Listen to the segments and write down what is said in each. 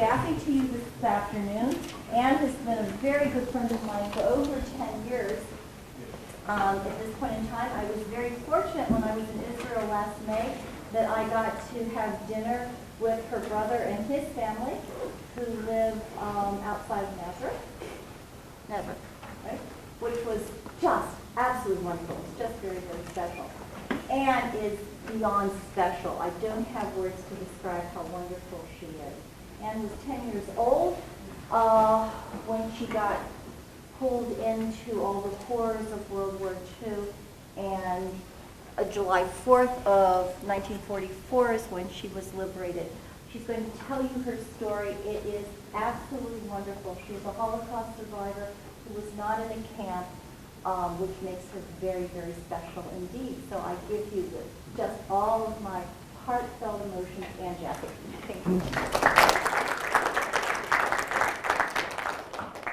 Jaffe to you this afternoon. Anne has been a very good friend of mine for over 10 years. At this point in time, I was very fortunate when I was in Israel last May that I got to have dinner with her brother and his family who live outside of Nazareth, right? Which was just absolutely wonderful. It's just very, very special. Anne is beyond special. I don't have words to describe how wonderful she is. Anne was 10 years old when she got pulled into all the horrors of World War II, and July 4th of 1944 is when she was liberated. She's going to tell you her story. It is absolutely wonderful. She's a Holocaust survivor who was not in a camp, which makes her very, very special indeed. So I give you just all of my heartfelt emotions, Anne Jaffe. Thank you.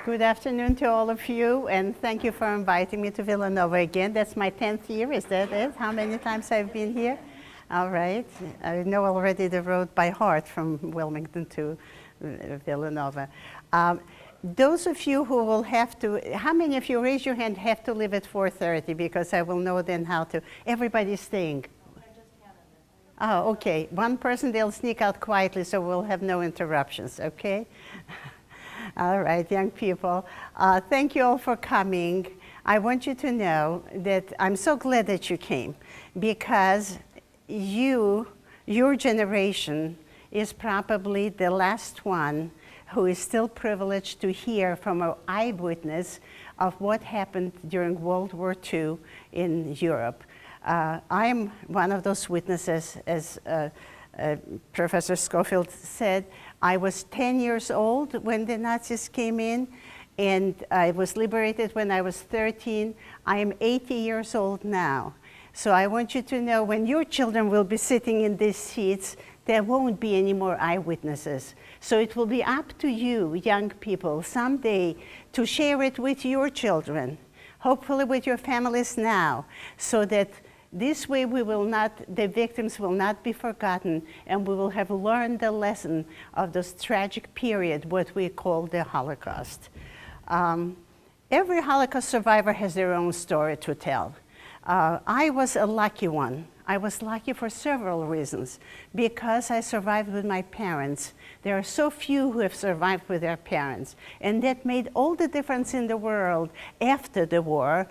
Good afternoon to all of you, and thank you for inviting me to Villanova again. That's my 10th year, is that it? How many times I've been here? All right. I know already the road by heart from Wilmington to Villanova. Those of you who will have to, how many of you, raise your hand, have to leave at 4:30, because I will know then how to, everybody's staying. Oh, okay. One person, they'll sneak out quietly so we'll have no interruptions, okay? All right, young people, thank you all for coming. I want you to know that I'm so glad that you came, because your generation is probably the last one who is still privileged to hear from an eyewitness of what happened during World War II in Europe. I'm one of those witnesses, as Professor Schofield said. I was 10 years old when the Nazis came in, and I was liberated when I was 13. I am 80 years old now. So I want you to know, when your children will be sitting in these seats, there won't be any more eyewitnesses. So it will be up to you, young people, someday to share it with your children, hopefully with your families now, so that this way we will not, the victims will not be forgotten, and we will have learned the lesson of this tragic period, what we call the Holocaust. Every Holocaust survivor has their own story to tell. I was a lucky one. I was lucky for several reasons. Because I survived with my parents. There are so few who have survived with their parents, and that made all the difference in the world after the war,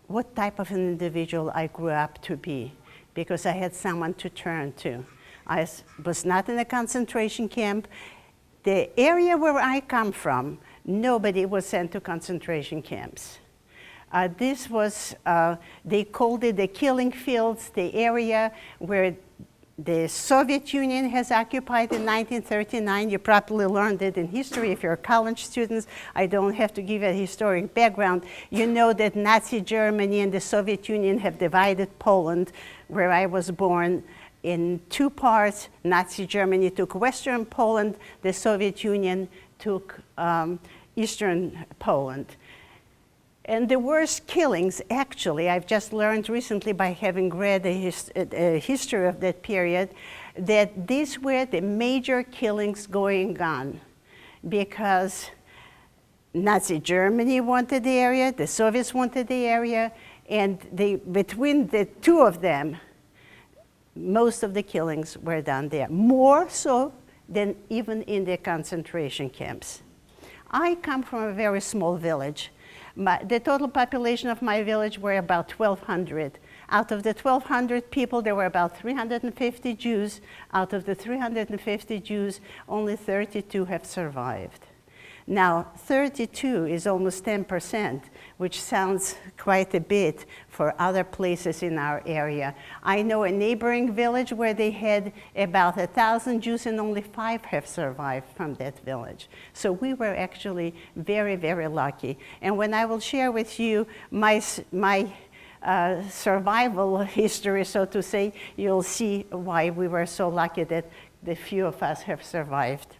what type of an individual I grew up to be, because I had someone to turn to. I was not in a concentration camp. The area where I come from, nobody was sent to concentration camps. This was, they called it the killing fields, the area where the Soviet Union has occupied in 1939. You probably learned it in history if you're college students. I don't have to give a historic background. You know that Nazi Germany and the Soviet Union have divided Poland, where I was born, in two parts. Nazi Germany took Western Poland, the Soviet Union took Eastern Poland. And the worst killings, actually, I've just learned recently by having read a history of that period, that these were the major killings going on, because Nazi Germany wanted the area, the Soviets wanted the area, and between the two of them, most of the killings were done there, more so than even in the concentration camps. I come from a very small village. The total population of my village were about 1,200. Out of the 1,200 people, there were about 350 Jews. Out of the 350 Jews, only 32 have survived. Now, 32 is almost 10%, which sounds quite a bit for other places in our area. I know a neighboring village where they had about 1,000 Jews and only 5 have survived from that village. So we were actually very, very lucky. And when I will share with you my survival history, so to say, you'll see why we were so lucky that the few of us have survived.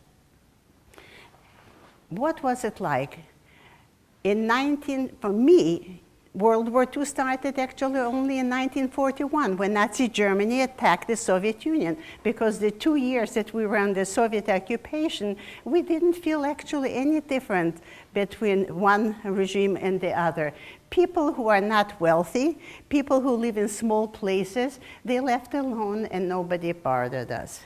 What was it like? For me, World War II started actually only in 1941 when Nazi Germany attacked the Soviet Union, because the 2 years that we were under Soviet occupation, we didn't feel actually any different between one regime and the other. People who are not wealthy, people who live in small places, they left alone and nobody bothered us.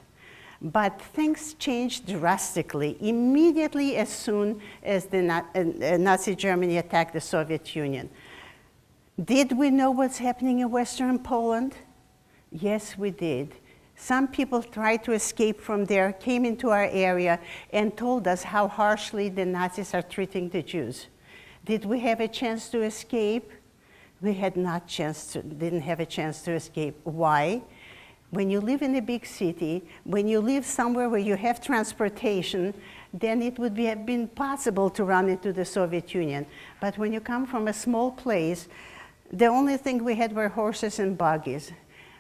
But things changed drastically immediately as soon as the Nazi Germany attacked the Soviet Union. Did we know what's happening in Western Poland? Yes, we did. Some people tried to escape from there, came into our area, and told us how harshly the Nazis are treating the Jews. Did we have a chance to escape? We didn't have a chance to escape. Why? When you live in a big city, when you live somewhere where you have transportation, then it would have been possible to run into the Soviet Union. But when you come from a small place, the only thing we had were horses and buggies.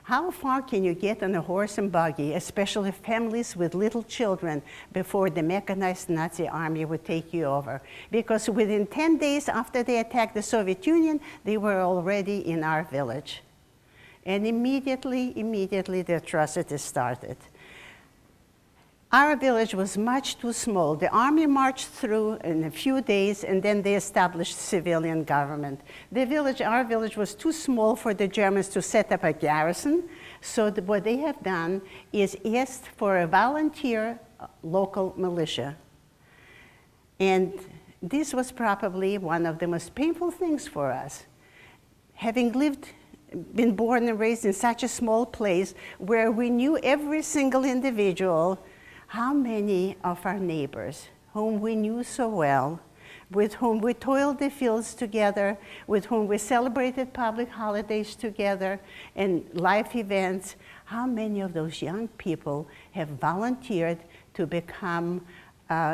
How far can you get on a horse and buggy, especially families with little children, before the mechanized Nazi army would take you over? Because within 10 days after they attacked the Soviet Union, they were already in our village. And immediately the atrocities started. Our village was much too small. The army marched through in a few days, and then they established civilian government. Our village was too small for the Germans to set up a garrison, so what they have done is asked for a volunteer local militia. And this was probably one of the most painful things for us. Having been born and raised in such a small place where we knew every single individual, how many of our neighbors, whom we knew so well, with whom we toiled the fields together, with whom we celebrated public holidays together and life events, how many of those young people have volunteered to become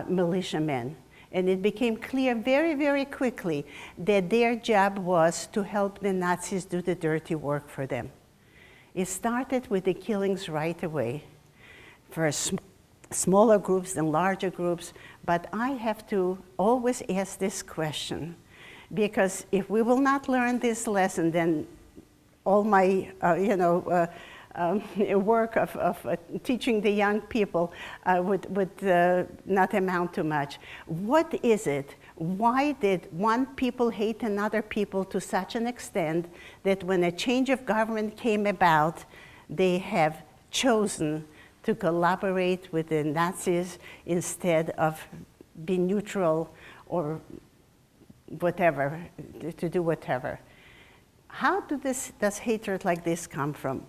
militiamen? And it became clear very, very quickly that their job was to help the Nazis do the dirty work for them. It started with the killings right away. First, smaller groups and larger groups, but I have to always ask this question, because if we will not learn this lesson, then all my work of teaching the young people would not amount to much. What is it? Why did one people hate another people to such an extent that when a change of government came about, they have chosen to collaborate with the Nazis instead of be neutral or whatever, to do whatever? How does hatred like this come from?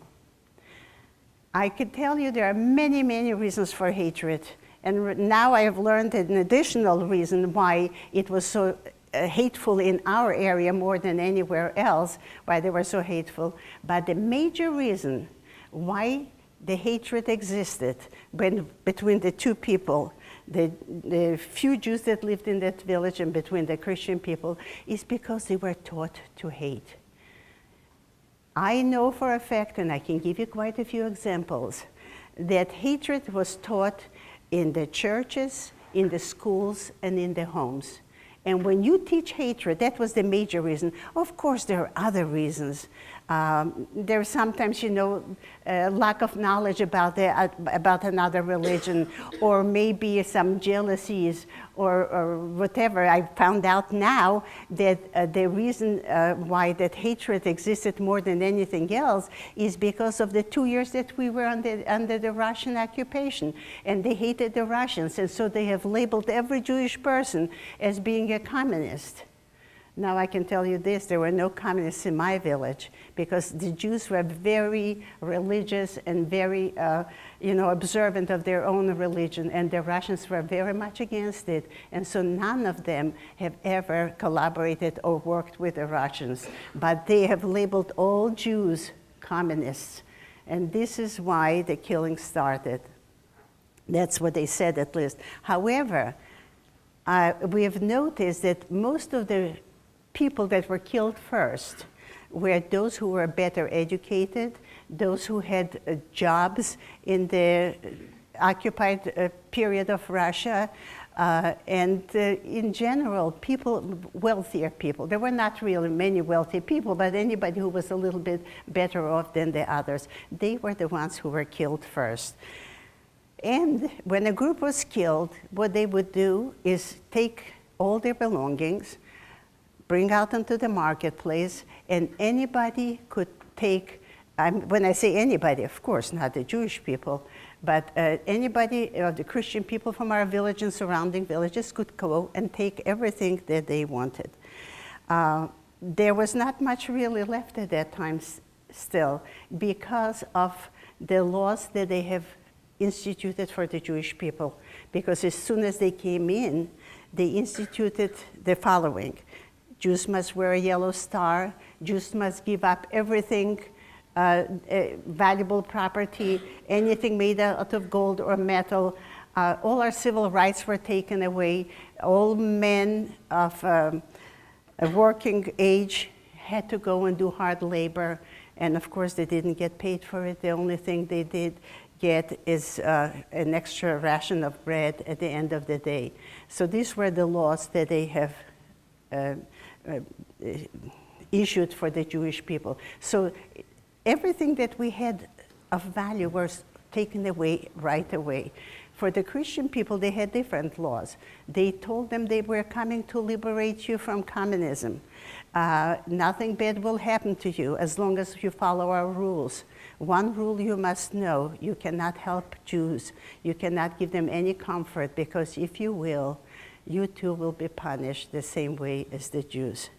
I could tell you there are many, many reasons for hatred. And now I have learned an additional reason why it was so hateful in our area more than anywhere else, why they were so hateful. But the major reason why the hatred existed between the two people, the few Jews that lived in that village and between the Christian people, is because they were taught to hate. I know for a fact, and I can give you quite a few examples, that hatred was taught in the churches, in the schools, and in the homes. And when you teach hatred, that was the major reason. Of course, there are other reasons. There's sometimes, lack of knowledge about another religion, or maybe some jealousies, or whatever. I found out now that the reason why that hatred existed more than anything else is because of the 2 years that we were under the Russian occupation, and they hated the Russians, and so they have labeled every Jewish person as being a communist. Now I can tell you this, there were no communists in my village, because the Jews were very religious and very observant of their own religion, and the Russians were very much against it. And so none of them have ever collaborated or worked with the Russians, but they have labeled all Jews communists. And this is why the killing started. That's what they said, at least. However, we have noticed that most of the people that were killed first were those who were better educated, those who had jobs in the occupied period of Russia, In general, people, wealthier people, there were not really many wealthy people, but anybody who was a little bit better off than the others, they were the ones who were killed first. And when a group was killed, what they would do is take all their belongings, bring out into the marketplace, and anybody could take, when I say anybody, of course, not the Jewish people, but anybody, the Christian people from our village and surrounding villages could go and take everything that they wanted. There was not much really left at that time still because of the laws that they have instituted for the Jewish people. Because as soon as they came in, they instituted the following. Jews must wear a yellow star, Jews must give up everything, valuable property, anything made out of gold or metal. All our civil rights were taken away. All men of a working age had to go and do hard labor. And of course, they didn't get paid for it. The only thing they did get is an extra ration of bread at the end of the day. So these were the laws that they have issued for the Jewish people. So everything that we had of value was taken away right away. For the Christian people, they had different laws. They told them they were coming to liberate you from communism. Nothing bad will happen to you as long as you follow our rules. One rule you must know, you cannot help Jews. You cannot give them any comfort, because if you will, you too will be punished the same way as the Jews.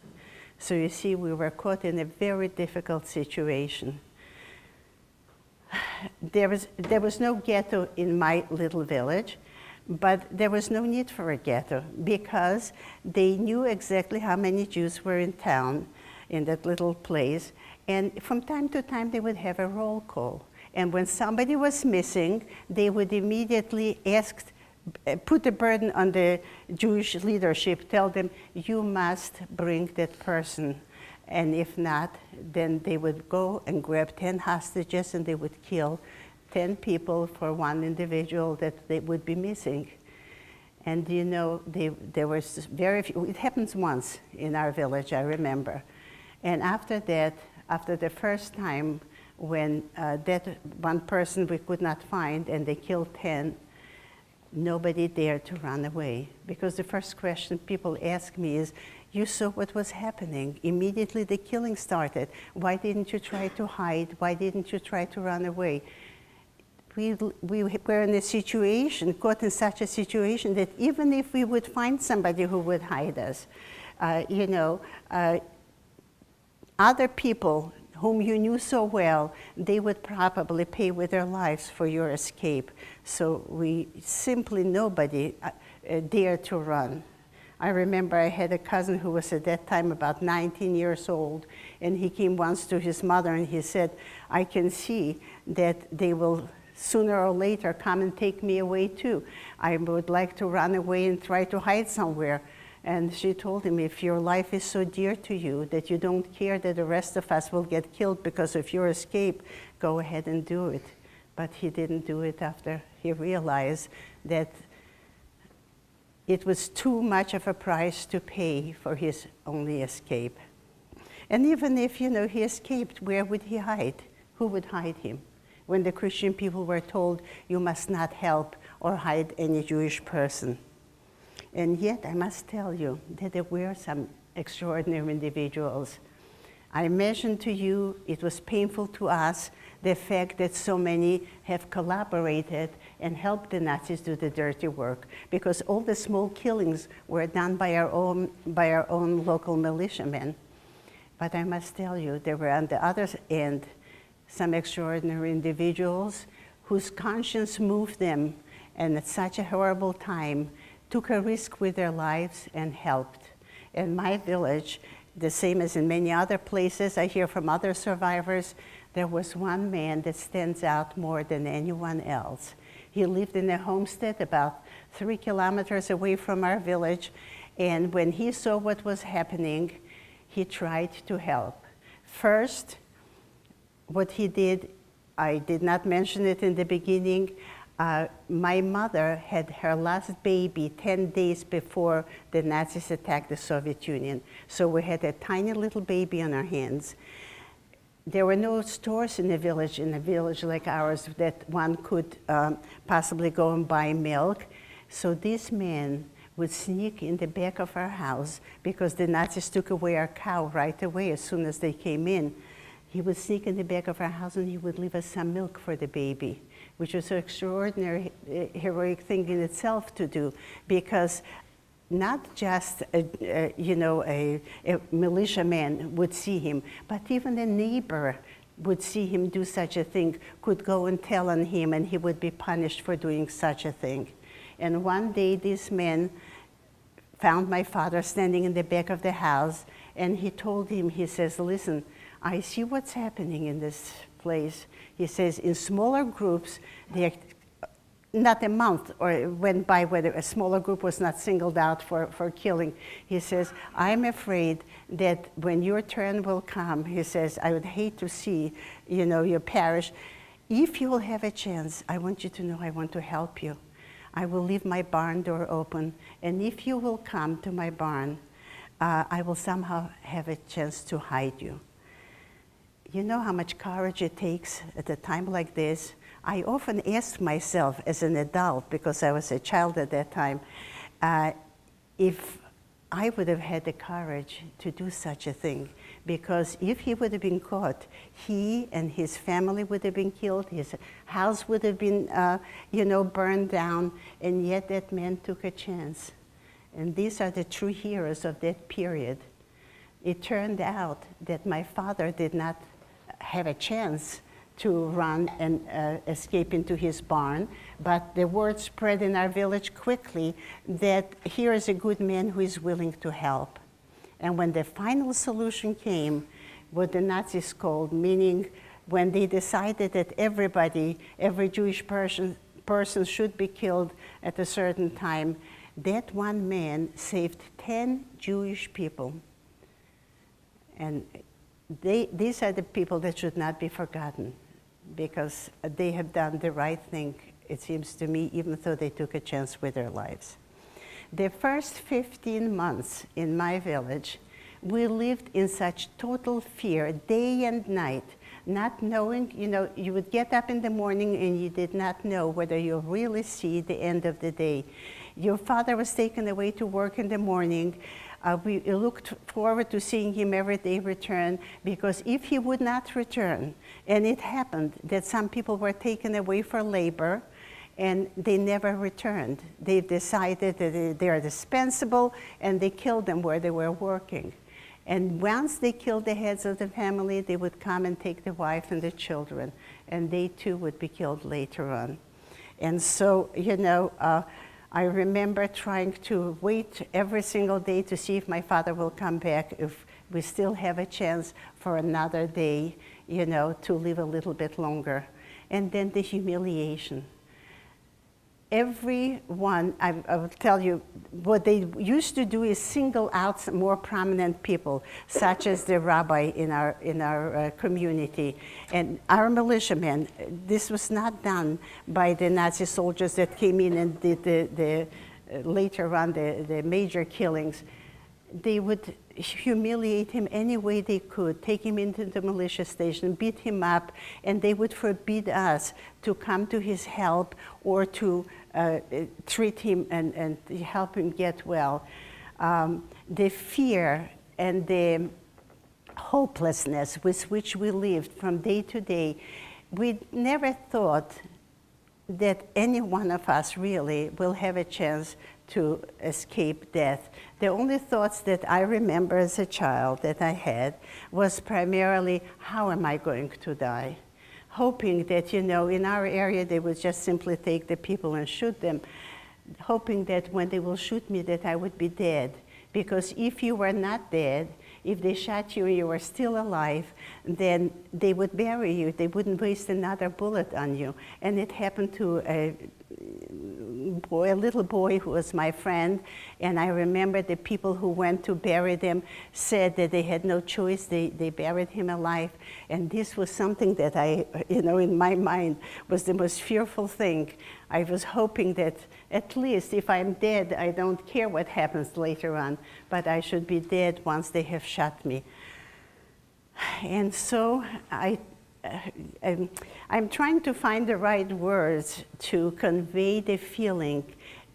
So you see, we were caught in a very difficult situation. There was no ghetto in my little village, but there was no need for a ghetto because they knew exactly how many Jews were in town in that little place. And from time to time, they would have a roll call. And when somebody was missing, they would immediately put the burden on the Jewish leadership, tell them, you must bring that person. And if not, then they would go and grab 10 hostages and they would kill 10 people for one individual that they would be missing. And you know, there was very few, it happens once in our village, I remember. And after that, after the first time when that one person we could not find and they killed 10, nobody dared to run away. Because the first question people ask me is, you saw what was happening. Immediately the killing started. Why didn't you try to hide? Why didn't you try to run away? We were in a situation, caught in such a situation that even if we would find somebody who would hide us, other people whom you knew so well, they would probably pay with their lives for your escape. So nobody dared to run. I remember I had a cousin who was at that time about 19 years old, and he came once to his mother and he said, I can see that they will sooner or later come and take me away too. I would like to run away and try to hide somewhere. And she told him, if your life is so dear to you that you don't care that the rest of us will get killed because of your escape, go ahead and do it. But he didn't do it after he realized that it was too much of a price to pay for his only escape. And even if, he escaped, where would he hide? Who would hide him? When the Christian people were told, you must not help or hide any Jewish person. And yet, I must tell you that there were some extraordinary individuals. I mentioned to you, it was painful to us, the fact that so many have collaborated and helped the Nazis do the dirty work, because all the small killings were done by our own local militiamen. But I must tell you, there were on the other end some extraordinary individuals whose conscience moved them, and at such a horrible time, took a risk with their lives and helped. In my village, the same as in many other places, I hear from other survivors, there was one man that stands out more than anyone else. He lived in a homestead about 3 kilometers away from our village, and when he saw what was happening, he tried to help. First, what he did, I did not mention it in the beginning, My mother had her last baby 10 days before the Nazis attacked the Soviet Union. So we had a tiny little baby on our hands. There were no stores in a village like ours that one could possibly go and buy milk. So this man would sneak in the back of our house because the Nazis took away our cow right away as soon as they came in. He would sneak in the back of our house and he would leave us some milk for the baby, which was an extraordinary, heroic thing in itself to do, because not just a militiaman would see him, but even a neighbor would see him do such a thing, could go and tell on him, and he would be punished for doing such a thing. And one day this man found my father standing in the back of the house, and he told him, he says, listen, I see what's happening in this place. He says, in smaller groups, not a month or went by where a smaller group was not singled out for killing. He says, I'm afraid that when your turn will come, he says, I would hate to see, your parish. If you will have a chance, I want you to know I want to help you. I will leave my barn door open, and if you will come to my barn, I will somehow have a chance to hide you. You know how much courage it takes at a time like this? I often ask myself as an adult, because I was a child at that time, if I would have had the courage to do such a thing. Because if he would have been caught, he and his family would have been killed, his house would have been, burned down, and yet that man took a chance. And these are the true heroes of that period. It turned out that my father did not have a chance to run and escape into his barn, but the word spread in our village quickly that here is a good man who is willing to help. And when the final solution came, what the Nazis called, meaning when they decided that every Jewish person should be killed at a certain time, that one man saved 10 Jewish people. And these are the people that should not be forgotten, because they have done the right thing, it seems to me, even though they took a chance with their lives. The first 15 months in my village, we lived in such total fear, day and night, not knowing, you would get up in the morning and you did not know whether you'll really see the end of the day. Your father was taken away to work in the morning. We looked forward to seeing him every day return, because if he would not return, and it happened that some people were taken away for labor and they never returned. They decided that they are dispensable, and they killed them where they were working. And once they killed the heads of the family, they would come and take the wife and the children, and they too would be killed later on. And so, I remember trying to wait every single day to see if my father will come back, if we still have a chance for another day, to live a little bit longer. And then the humiliation. Everyone, I will tell you, what they used to do is single out some more prominent people, such as the rabbi in our community and our militiamen. This was not done by the Nazi soldiers that came in and did later on the major killings. They would humiliate him any way they could, take him into the militia station, beat him up, and they would forbid us to come to his help or to treat him and help him get well. The fear and the hopelessness with which we lived from day to day, we never thought that any one of us really will have a chance to escape death. The only thoughts that I remember as a child that I had was primarily, how am I going to die? Hoping that, in our area they would just simply take the people and shoot them, hoping that when they will shoot me that I would be dead. Because if you were not dead, if they shot you and you were still alive, then they would bury you. They wouldn't waste another bullet on you. And it happened to boy, a little boy who was my friend, and I remember the people who went to bury them said that they had no choice. They buried him alive, and this was something that I, in my mind, was the most fearful thing. I was hoping that at least if I'm dead, I don't care what happens later on, but I should be dead once they have shot me. And so I'm trying to find the right words to convey the feeling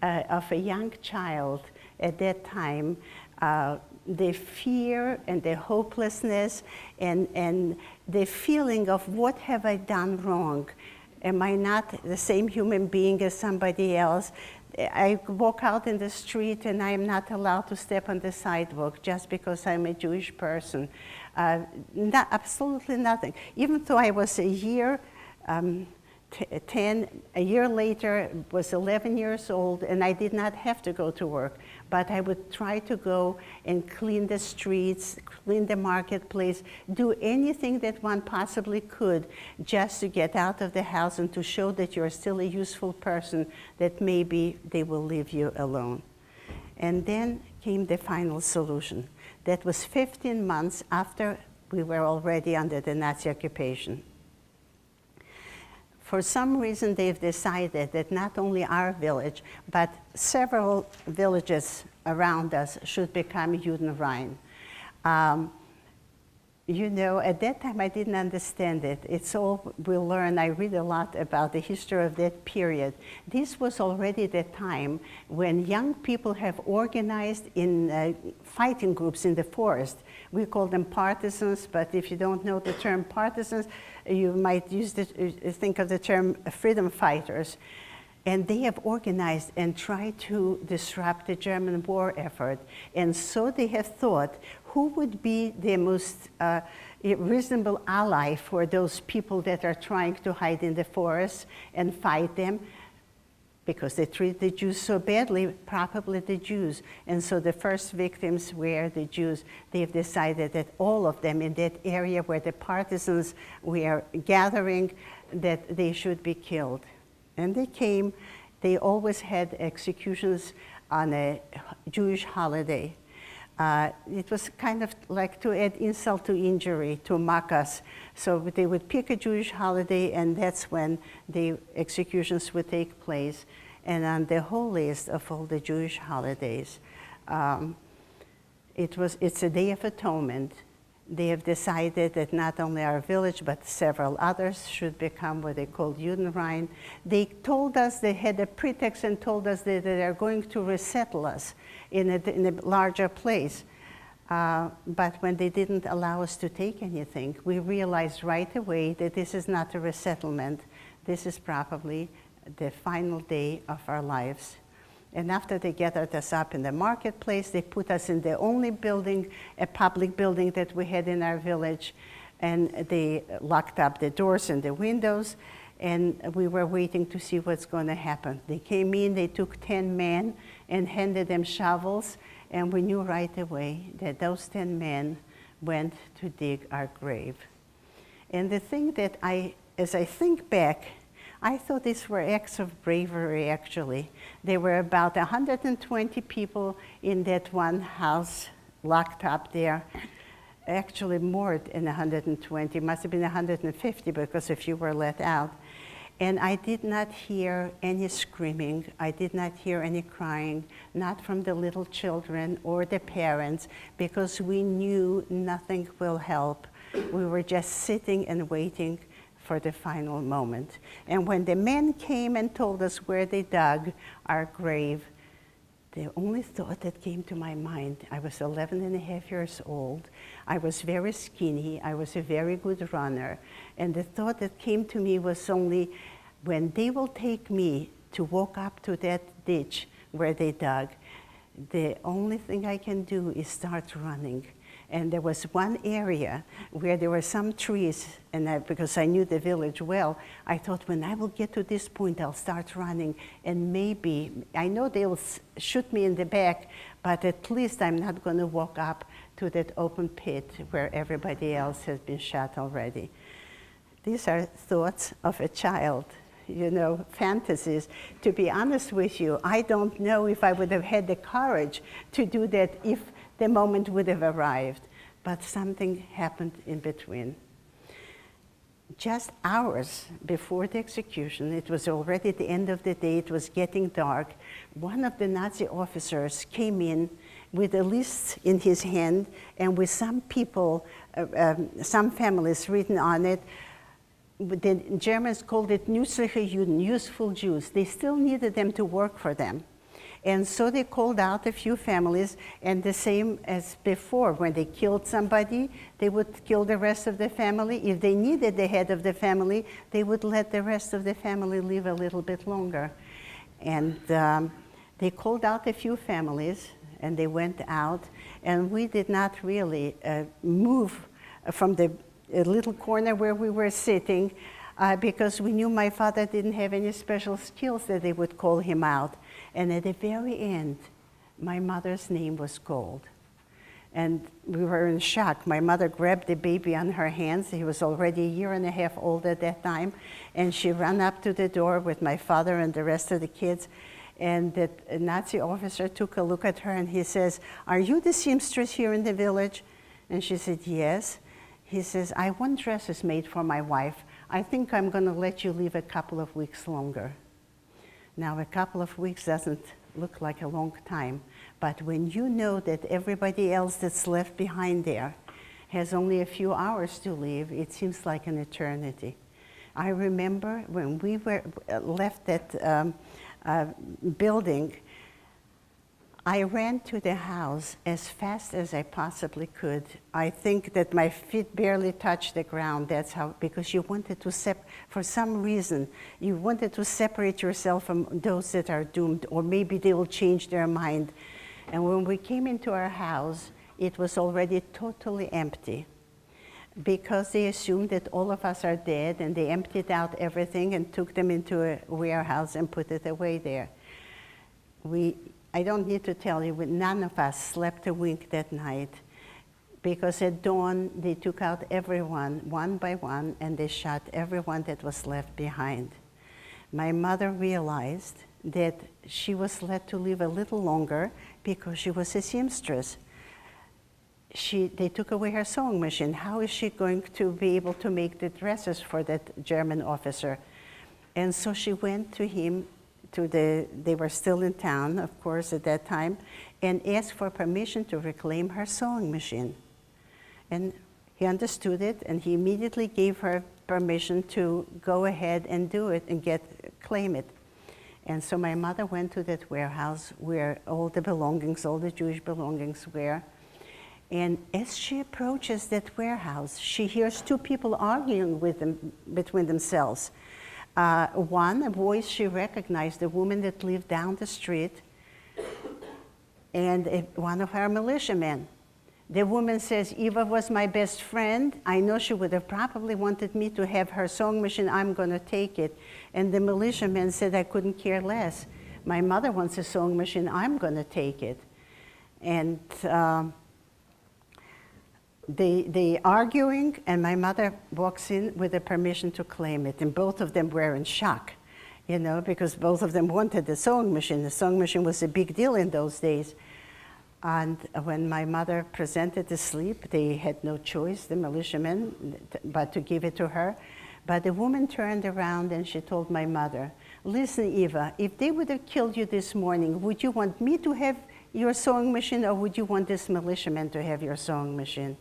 of a young child at that time, the fear and the hopelessness and the feeling of what have I done wrong? Am I not the same human being as somebody else? I walk out in the street and I am not allowed to step on the sidewalk just because I'm a Jewish person. Absolutely nothing. Even though I was a year later, was 11 years old, and I did not have to go to work, but I would try to go and clean the streets, clean the marketplace, do anything that one possibly could just to get out of the house and to show that you're still a useful person, that maybe they will leave you alone. And then came the final solution. That was 15 months after we were already under the Nazi occupation. For some reason, they've decided that not only our village, but several villages around us should become Judenrein. At that time, I didn't understand it. It's all we learn. I read a lot about the history of that period. This was already the time when young people have organized in fighting groups in the forest. We call them partisans, but if you don't know the term partisans, you might think of the term freedom fighters. And they have organized and tried to disrupt the German war effort. And so they have thought, who would be the most reasonable ally for those people that are trying to hide in the forest and fight them? Because they treat the Jews so badly, probably the Jews. And so the first victims were the Jews. They've decided that all of them in that area where the partisans were gathering, that they should be killed. And they came. They always had executions on a Jewish holiday. It was kind of like to add insult to injury, to mock us. So they would pick a Jewish holiday, and that's when the executions would take place. And on the holiest of all the Jewish holidays, it's a Day of Atonement. They have decided that not only our village, but several others should become what they called Judenrein. They told us, they had a pretext and told us that they are going to resettle us in a larger place. But when they didn't allow us to take anything, we realized right away that this is not a resettlement. This is probably the final day of our lives. And after they gathered us up in the marketplace, they put us in the only building, a public building that we had in our village, and they locked up the doors and the windows, and we were waiting to see what's going to happen. They came in, they took 10 men and handed them shovels, and we knew right away that those 10 men went to dig our grave. And the thing that as I think back, I thought these were acts of bravery, actually. There were about 120 people in that one house locked up there. Actually, more than 120, must have been 150 because a few were let out. And I did not hear any screaming. I did not hear any crying, not from the little children or the parents, because we knew nothing will help. We were just sitting and waiting for the final moment. And when the men came and told us where they dug our grave, the only thought that came to my mind, I was 11 and a half years old. I was very skinny. I was a very good runner. And the thought that came to me was only, when they will take me to walk up to that ditch where they dug, the only thing I can do is start running. And there was one area where there were some trees, and because I knew the village well, I thought, when I will get to this point, I'll start running, and maybe, I know they'll shoot me in the back, but at least I'm not going to walk up to that open pit where everybody else has been shot already. These are thoughts of a child fantasies. To be honest with you, I don't know if I would have had the courage to do that if the moment would have arrived. But something happened in between. Just hours before the execution, it was already the end of the day, it was getting dark, one of the Nazi officers came in with a list in his hand and with some people, some families written on it. The Germans called it nützliche Juden, useful Jews. They still needed them to work for them. And so they called out a few families, and the same as before, when they killed somebody, they would kill the rest of the family. If they needed the head of the family, they would let the rest of the family live a little bit longer. And they called out a few families, and they went out, and we did not really move from the little corner where we were sitting, because we knew my father didn't have any special skills that they would call him out. And at the very end, my mother's name was called. And we were in shock. My mother grabbed the baby on her hands. He was already a year and a half old at that time. And she ran up to the door with my father and the rest of the kids. And the Nazi officer took a look at her and he says, "Are you the seamstress here in the village?" And she said, "Yes." He says, "I want dresses made for my wife. I think I'm going to let you leave a couple of weeks longer." Now, a couple of weeks doesn't look like a long time, but when you know that everybody else that's left behind there has only a few hours to live, it seems like an eternity. I remember when we were left that building, I ran to the house as fast as I possibly could. I think that my feet barely touched the ground. That's how, because you wanted to for some reason, you wanted to separate yourself from those that are doomed, or maybe they will change their mind. And when we came into our house, it was already totally empty, because they assumed that all of us are dead, and they emptied out everything and took them into a warehouse and put it away there. I don't need to tell you, none of us slept a wink that night, because at dawn they took out everyone one by one and they shot everyone that was left behind. My mother realized that she was let to live a little longer because she was a seamstress. They took away her sewing machine. How is she going to be able to make the dresses for that German officer? And so she went to him, they were still in town, of course, at that time, and asked for permission to reclaim her sewing machine. And he understood it, and he immediately gave her permission to go ahead and do it and claim it. And so my mother went to that warehouse where all the belongings, all the Jewish belongings were. And as she approaches that warehouse, she hears two people arguing between themselves. One, a voice she recognized, the woman that lived down the street, and one of our militiamen. The woman says, "Eva was my best friend. I know she would have probably wanted me to have her sewing machine. I'm going to take it." And the militiaman said, "I couldn't care less. My mother wants a sewing machine. I'm going to take it." And they arguing, and my mother walks in with the permission to claim it. And both of them were in shock, because both of them wanted the sewing machine. The sewing machine was a big deal in those days. And when my mother presented the slip, they had no choice, the militiamen, but to give it to her. But the woman turned around and she told my mother, "Listen, Eva, if they would have killed you this morning, would you want me to have your sewing machine, or would you want this militiaman to have your sewing machine?"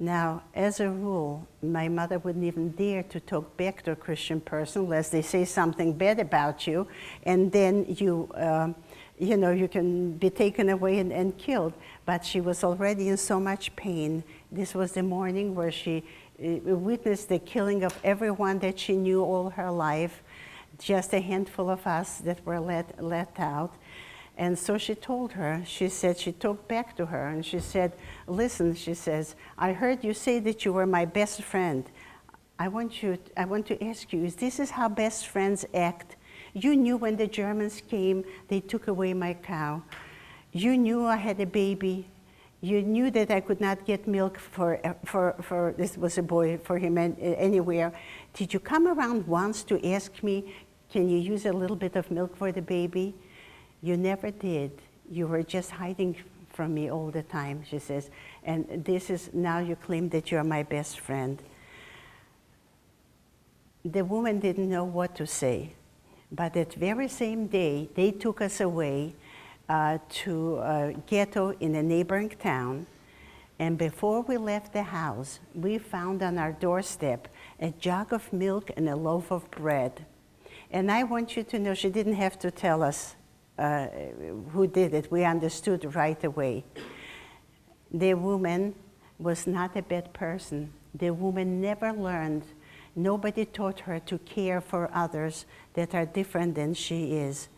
Now, as a rule, my mother wouldn't even dare to talk back to a Christian person unless they say something bad about you, and then you can be taken away and killed. But she was already in so much pain. This was the morning where she witnessed the killing of everyone that she knew all her life, just a handful of us that were let out. And so she told her, she talked back to her, and she said, "Listen," she says, "I heard you say that you were my best friend. I want to ask you, this is how best friends act? You knew when the Germans came, they took away my cow. You knew I had a baby, You knew that I could not get milk for this was a boy, for him anywhere. Did you come around once to ask me, can you use a little bit of milk for the baby? You never did. You were just hiding from me all the time, she says. And this is, now you claim that you're my best friend. The woman didn't know what to say. But that very same day, they took us away to a ghetto in a neighboring town. And before we left the house, we found on our doorstep a jug of milk and a loaf of bread. And I want you to know, she didn't have to tell us who did it. We understood right away. The woman was not a bad person. The woman never learned. Nobody taught her to care for others that are different than she is.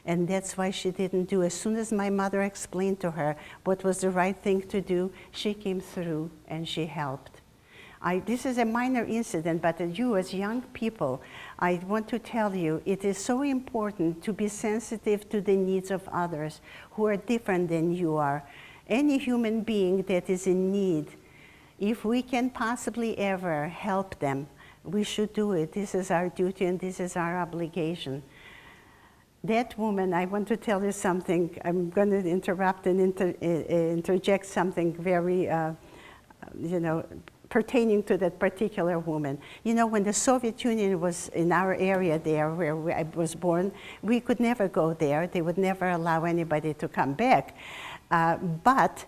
And that's why she didn't do. As soon as my mother explained to her what was the right thing to do, she came through and she helped. This is a minor incident, but you as young people, I want to tell you, it is so important to be sensitive to the needs of others who are different than you are. Any human being that is in need, if we can possibly ever help them, we should do it. This is our duty and this is our obligation. That woman, I want to tell you something. I'm going to interrupt and interject something very, pertaining to that particular woman. You know, when the Soviet Union was in our area there where I was born, we could never go there. They would never allow anybody to come back. But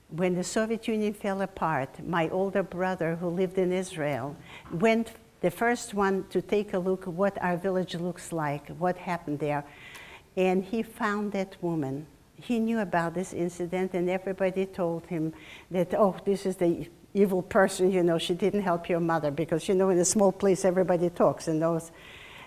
when the Soviet Union fell apart, my older brother who lived in Israel went the first one to take a look what our village looks like, what happened there. And he found that woman. He knew about this incident and everybody told him that, oh, this is the evil person, you know, she didn't help your mother because, you know, in a small place everybody talks and knows.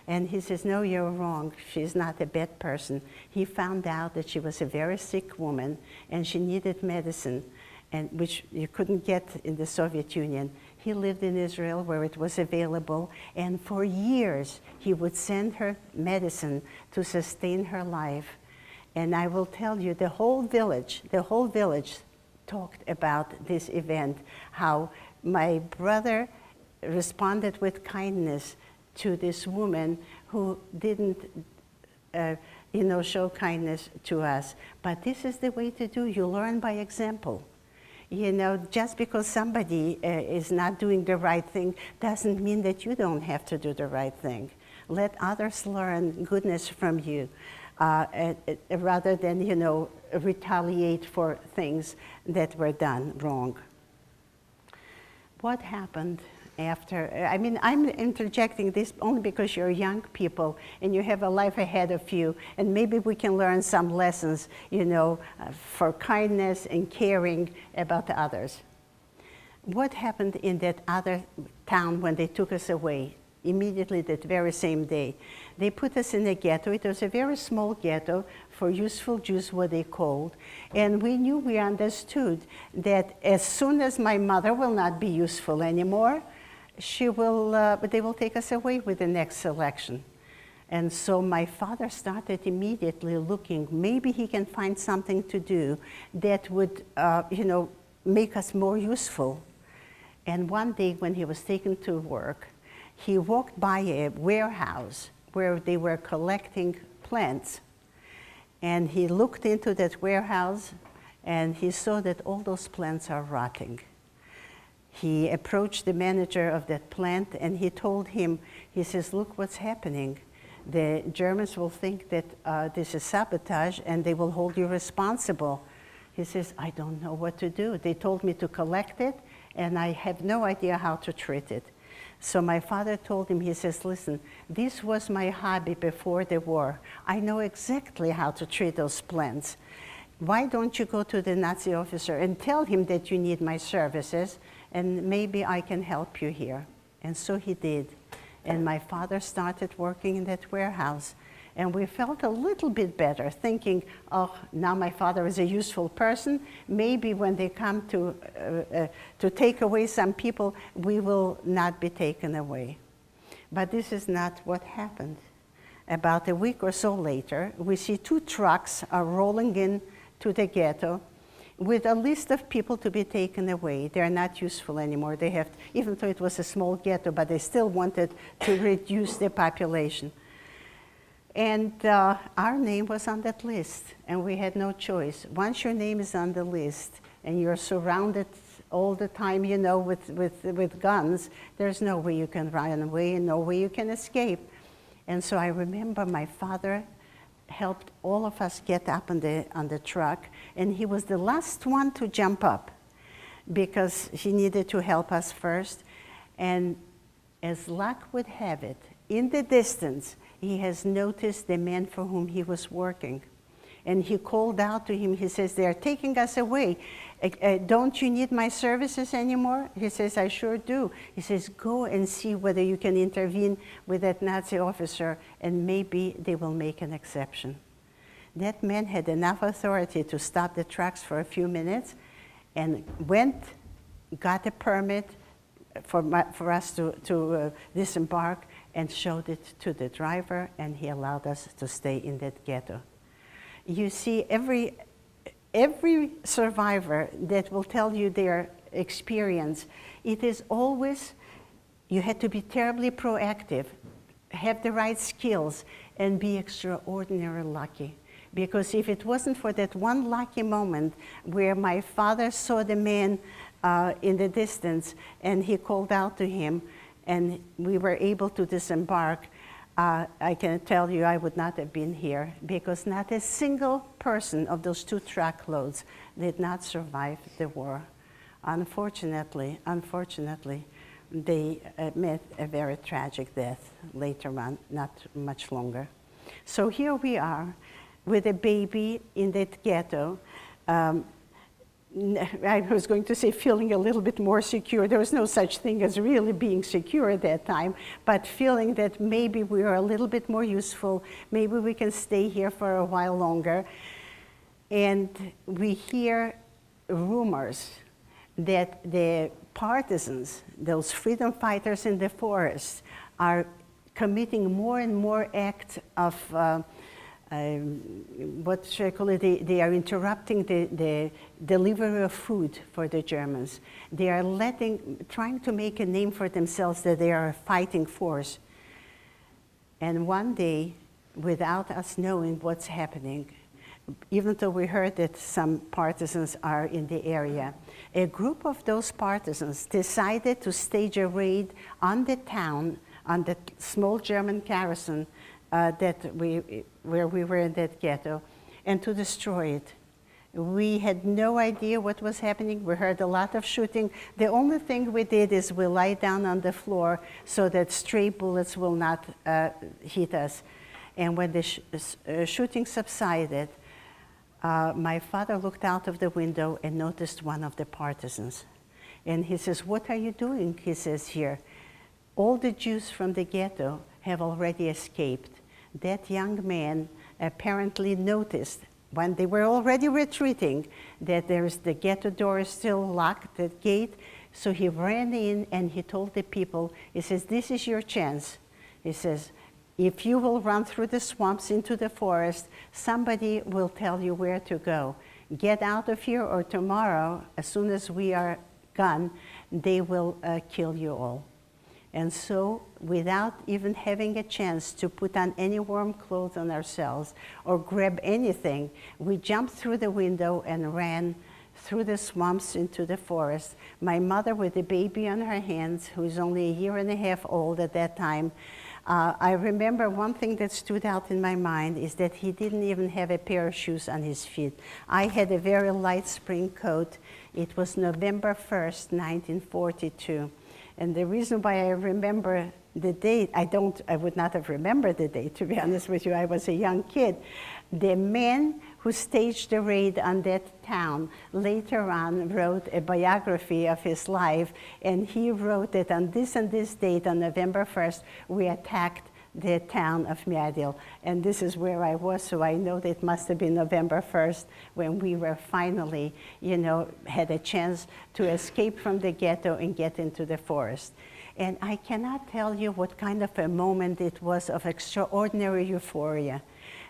And he says, no, you're wrong. She's not a bad person. He found out that she was a very sick woman and she needed medicine, and which you couldn't get in the Soviet Union. He lived in Israel where it was available, and for years he would send her medicine to sustain her life. And I will tell you, the whole village talked about this event, how my brother responded with kindness to this woman who didn't show kindness to us. But this is the way to do. You learn by example. You know, just because somebody is not doing the right thing doesn't mean that you don't have to do the right thing. Let others learn goodness from you rather than, you know, retaliate for things that were done wrong. What happened after? I mean, I'm interjecting this only because you're young people and you have a life ahead of you, and maybe we can learn some lessons, you know, for kindness and caring about the others. What happened in that other town when they took us away? Immediately that very same day, they put us in a ghetto. It was a very small ghetto for useful Jews, what they called. And we understood that as soon as my mother will not be useful anymore, they will take us away with the next selection. And so my father started immediately looking, maybe he can find something to do that would, make us more useful. And one day when he was taken to work, he walked by a warehouse where they were collecting plants. And he looked into that warehouse and he saw that all those plants are rotting. He approached the manager of that plant and he told him, he says, look what's happening. The Germans will think that this is sabotage and they will hold you responsible. He says, I don't know what to do. They told me to collect it and I have no idea how to treat it. So my father told him, he says, listen, this was my hobby before the war. I know exactly how to treat those plants. Why don't you go to the Nazi officer and tell him that you need my services and maybe I can help you here. And so he did. And my father started working in that warehouse. And we felt a little bit better, thinking, oh, now my father is a useful person. Maybe when they come to take away some people, we will not be taken away. But this is not what happened. About a week or so later, we see two trucks are rolling in to the ghetto. with a list of people to be taken away. They're not useful anymore. They have, even though it was a small ghetto, but they still wanted to reduce the population. And our name was on that list, and we had no choice. Once your name is on the list, and you're surrounded all the time, you know, with guns, there's no way you can run away and no way you can escape. And so I remember my father helped all of us get up on the truck, and he was the last one to jump up because he needed to help us first. And as luck would have it, in the distance, he has noticed the man for whom he was working. And he called out to him, he says, "They're taking us away. Don't you need my services anymore?" He says, "I sure do." He says, "Go and see whether you can intervene with that Nazi officer, and maybe they will make an exception." That man had enough authority to stop the trucks for a few minutes and went, got a permit for us to disembark, and showed it to the driver, and he allowed us to stay in that ghetto. You see, every survivor that will tell you their experience, it is always, you had to be terribly proactive, have the right skills, and be extraordinarily lucky. Because if it wasn't for that one lucky moment where my father saw the man in the distance and he called out to him and we were able to disembark, I can tell you I would not have been here, because not a single person of those 2 truckloads did not survive the war. Unfortunately, they met a very tragic death later on, not much longer. So here we are with a baby in that ghetto. I was going to say feeling a little bit more secure. There was no such thing as really being secure at that time, but feeling that maybe we are a little bit more useful, maybe we can stay here for a while longer. And we hear rumors that the partisans, those freedom fighters in the forest, are committing more and more acts of what should I call it? They are interrupting the delivery of food for the Germans. They are trying to make a name for themselves that they are a fighting force. And one day, without us knowing what's happening, even though we heard that some partisans are in the area, a group of those partisans decided to stage a raid on the town, on the small German garrison where we were in that ghetto, and to destroy it. We had no idea what was happening. We heard a lot of shooting. The only thing we did is we lie down on the floor so that stray bullets will not hit us. And when the shooting subsided, my father looked out of the window and noticed one of the partisans. And he says, "What are you doing?" He says here. "All the Jews from the ghetto have already escaped." That young man apparently noticed when they were already retreating that the ghetto door is still locked, the gate. So he ran in and he told the people, he says, "This is your chance." He says, "If you will run through the swamps into the forest, somebody will tell you where to go. Get out of here, or tomorrow, as soon as we are gone, they will kill you all." And so, without even having a chance to put on any warm clothes on ourselves or grab anything, we jumped through the window and ran through the swamps into the forest. My mother, with the baby on her hands, who is only 1.5 years old at that time, I remember one thing that stood out in my mind is that he didn't even have a pair of shoes on his feet. I had a very light spring coat. It was November 1st, 1942. And the reason why I remember the date, I would not have remembered the date, to be honest with you. I was a young kid. The man who staged the raid on that town later on wrote a biography of his life, and he wrote that on this and this date, on November 1st, we attacked the town of Meadil. And this is where I was, so I know that it must have been November 1st when we were finally, had a chance to escape from the ghetto and get into the forest. And I cannot tell you what kind of a moment it was of extraordinary euphoria.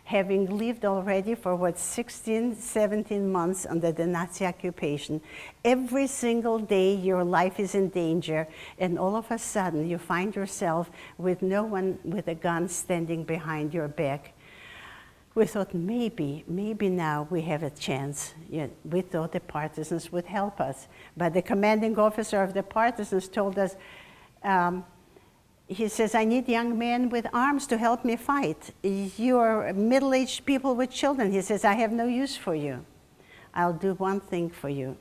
having lived already for 16, 17 months under the Nazi occupation. Every single day your life is in danger, and all of a sudden you find yourself with no one with a gun standing behind your back. We thought maybe now we have a chance. Yeah, we thought the partisans would help us. But the commanding officer of the partisans told us, he says, I need young men with arms to help me fight. You are middle-aged people with children. He says, I have no use for you. I'll do one thing for you.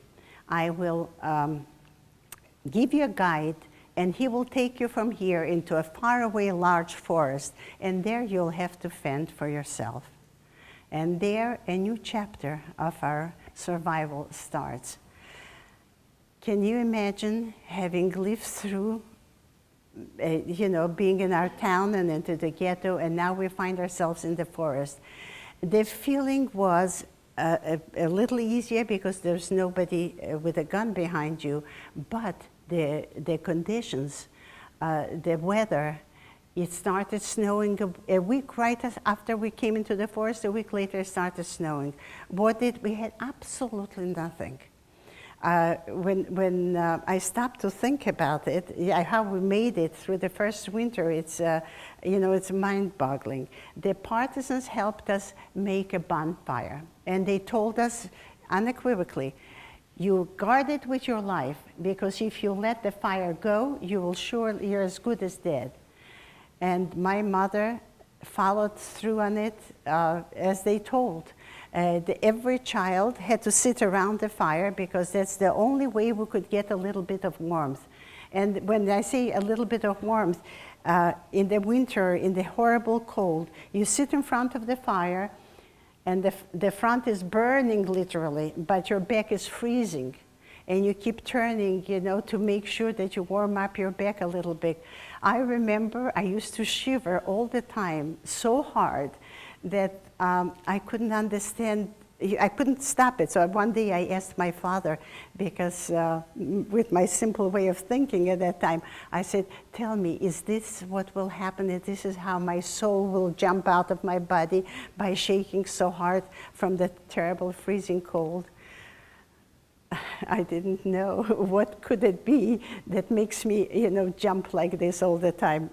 I will give you a guide, and he will take you from here into a faraway large forest, and there you'll have to fend for yourself. And there a new chapter of our survival starts. Can you imagine having lived through being in our town and into the ghetto, and now we find ourselves in the forest? The feeling was a little easier because there's nobody with a gun behind you, but the conditions, the weather, it started snowing a week right after we came into the forest. A week later it started snowing. We had absolutely nothing. When I stopped to think about it, how we made it through the first winter, it's mind-boggling. The partisans helped us make a bonfire, and they told us unequivocally, you guard it with your life, because if you let the fire go, you're as good as dead. And my mother followed through on it as they told. Every child had to sit around the fire because that's the only way we could get a little bit of warmth. And when I say a little bit of warmth, in the winter, in the horrible cold, you sit in front of the fire and the front is burning literally, but your back is freezing. And you keep turning, to make sure that you warm up your back a little bit. I remember I used to shiver all the time so hard that I couldn't understand, I couldn't stop it. So one day I asked my father, because with my simple way of thinking at that time, I said, tell me, is this what will happen? If this is how my soul will jump out of my body by shaking so hard from the terrible freezing cold? I didn't know. What could it be that makes me, jump like this all the time?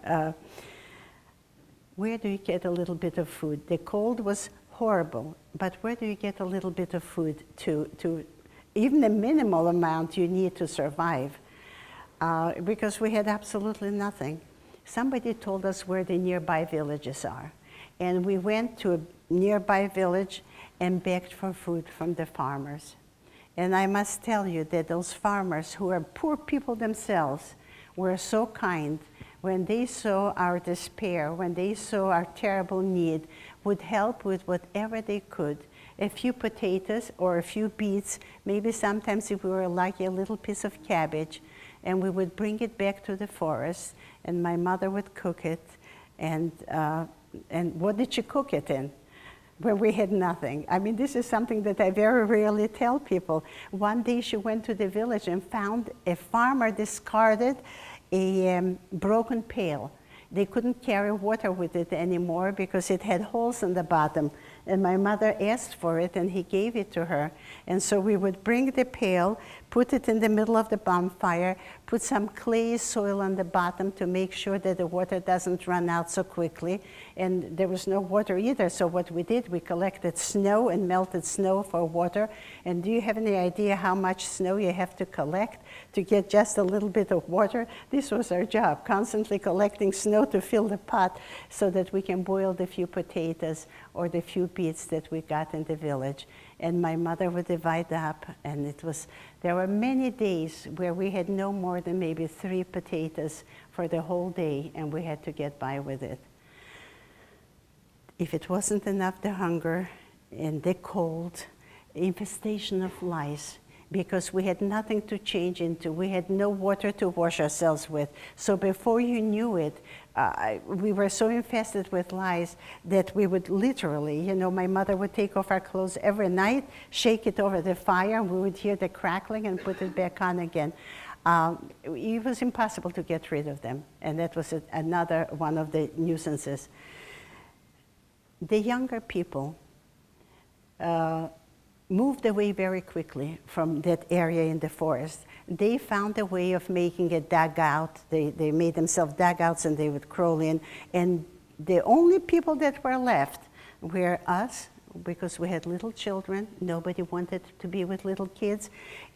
Where do you get a little bit of food? The cold was horrible, but where do you get a little bit of food to even a minimal amount you need to survive? Because we had absolutely nothing. Somebody told us where the nearby villages are. And we went to a nearby village and begged for food from the farmers. And I must tell you that those farmers, who are poor people themselves, were so kind. When they saw our despair, when they saw our terrible need, would help with whatever they could. A few potatoes or a few beets, maybe sometimes if we were lucky, a little piece of cabbage, and we would bring it back to the forest, and my mother would cook it. And what did she cook it in? Where we had nothing. I mean, this is something that I very rarely tell people. One day she went to the village and found a farmer discarded a broken pail. They couldn't carry water with it anymore because it had holes in the bottom. And my mother asked for it, and he gave it to her. And so we would bring the pail, put it in the middle of the bonfire, put some clay soil on the bottom to make sure that the water doesn't run out so quickly. And there was no water either, so what we did, we collected snow and melted snow for water. And do you have any idea how much snow you have to collect to get just a little bit of water? This was our job, constantly collecting snow to fill the pot so that we can boil the few potatoes or the few beets that we got in the village. And my mother would divide up, and there were many days where we had no more than maybe 3 potatoes for the whole day, and we had to get by with it. If it wasn't enough, the hunger and the cold, infestation of lice, because we had nothing to change into. We had no water to wash ourselves with. So before you knew it, we were so infested with lice that we would literally, my mother would take off our clothes every night, shake it over the fire, and we would hear the crackling and put it back on again. It was impossible to get rid of them, and that was another one of the nuisances. the younger people moved away very quickly from that area in the forest. They found a way of making a dugout. They made themselves dugouts and they would crawl in. And the only people that were left were us, because we had little children. Nobody wanted to be with little kids.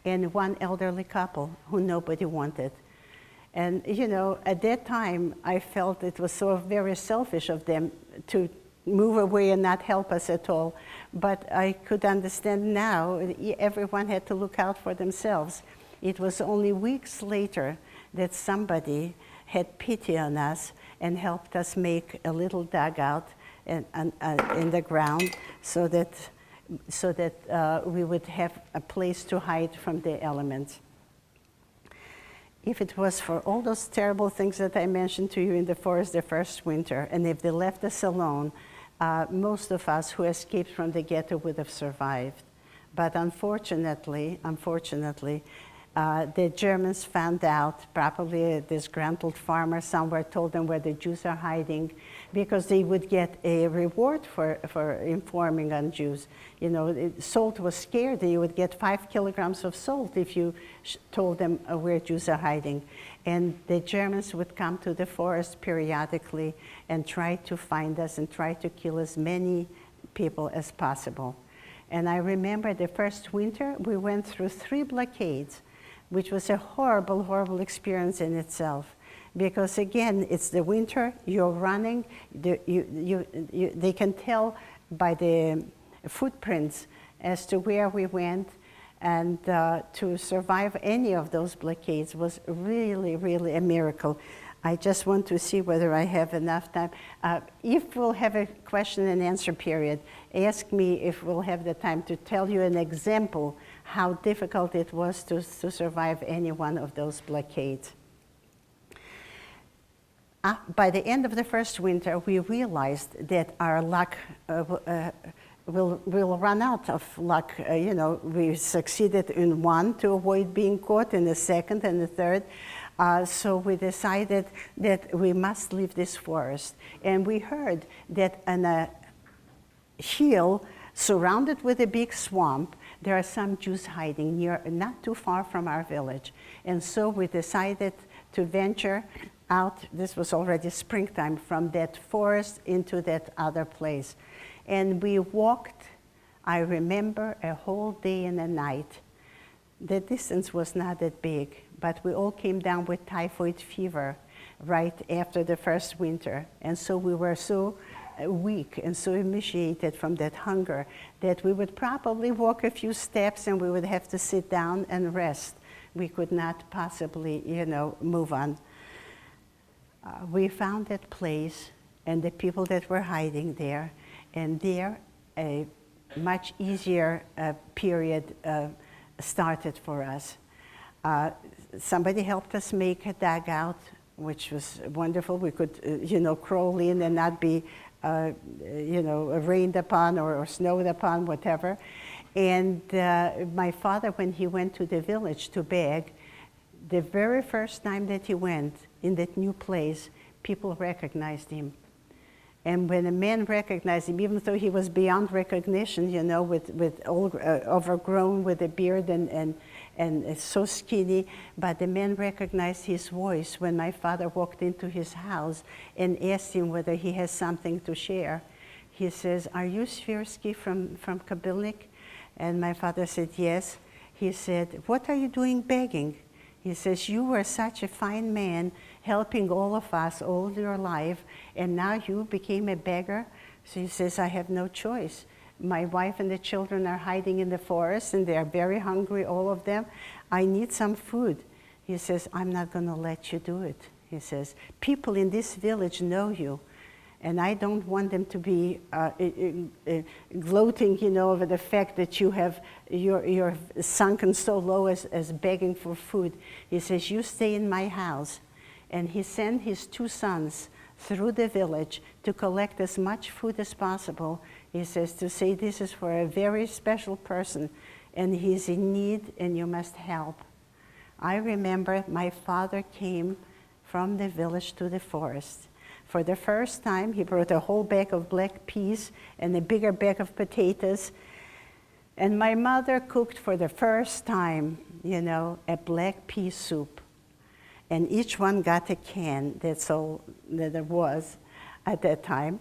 And one elderly couple who nobody wanted. And you know, at that time, I felt it was so very selfish of them to move away and not help us at all. But I could understand now, everyone had to look out for themselves. It was only weeks later that somebody had pity on us and helped us make a little dugout in the ground so that we would have a place to hide from the elements. If it was for all those terrible things that I mentioned to you in the forest the first winter, and if they left us alone, most of us who escaped from the ghetto would have survived. But unfortunately, the Germans found out, probably a disgruntled farmer somewhere told them where the Jews are hiding, because they would get a reward for informing on Jews. You know, salt was scarce. You would get 5 kilograms of salt if you told them where Jews are hiding. And the Germans would come to the forest periodically and try to find us and try to kill as many people as possible. And I remember the first winter, we went through 3 blockades, which was a horrible, horrible experience in itself. Because again, it's the winter, you're running, they can tell by the footprints as to where we went, and to survive any of those blockades was really, really a miracle. I just want to see whether I have enough time. If we'll have a question and answer period, ask me if we'll have the time to tell you an example how difficult it was to survive any one of those blockades. By the end of the first winter, we realized that our luck will run out of luck. You know, we succeeded in one to avoid being caught, in the second and the third. So we decided that we must leave this forest. And we heard that on a hill surrounded with a big swamp, there are some Jews hiding near, not too far from our village. And so we decided to venture out, this was already springtime, from that forest into that other place. And we walked, I remember, a whole day and a night. The distance was not that big, but we all came down with typhoid fever right after the first winter. And so we were so weak and so emaciated from that hunger that we would probably walk a few steps and we would have to sit down and rest. We could not possibly, you know, move on. We found that place and the people that were hiding there, and there a much easier period started for us. Somebody helped us make a dugout, which was wonderful. We could, you know, crawl in and not be, you know, rained upon or snowed upon, whatever. And my father, when he went to the village to beg, the very first time that he went in that new place, people recognized him. And when a man recognized him, even though he was beyond recognition, you know, with old, overgrown, with a beard and so skinny, but the man recognized his voice when my father walked into his house and asked him whether he has something to share. He says, "Are you Svirsky from Kabilnik?" And my father said, "Yes." He said, "What are you doing begging?" He says, "You were such a fine man, helping all of us all your life, and now you became a beggar?" So he says, "I have no choice. My wife and the children are hiding in the forest, and they are very hungry, all of them. I need some food." He says, "I'm not going to let you do it." He says, "People in this village know you, and I don't want them to be gloating, you know, over the fact that you have you're sunken so low as begging for food." He says, "You stay in my house." And he sent his 2 sons through the village to collect as much food as possible. He says, to say, "This is for a very special person, and he's in need, and you must help." I remember my father came from the village to the forest, For the first time, he brought a whole bag of black peas and a bigger bag of potatoes. And my mother cooked for the first time, you know, a black pea soup. And each one got a can. That's all that there was at that time.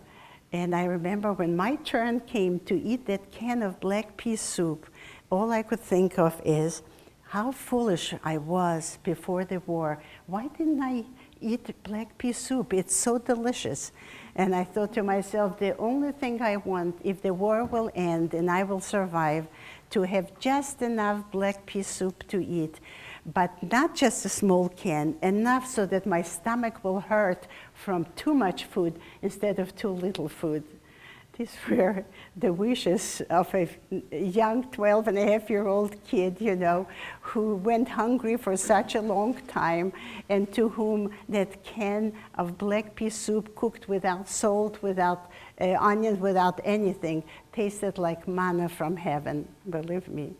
And I remember when my turn came to eat that can of black pea soup, all I could think of is how foolish I was before the war. Why didn't I eat black pea soup? It's so delicious. And I thought to myself, the only thing I want, if the war will end and I will survive, to have just enough black pea soup to eat. But not just a small can, enough so that my stomach will hurt from too much food instead of too little food. These were the wishes of a young 12-and-a-half-year-old kid, you know, who went hungry for such a long time, and to whom that can of black pea soup cooked without salt, without onions, without anything, tasted like manna from heaven, believe me.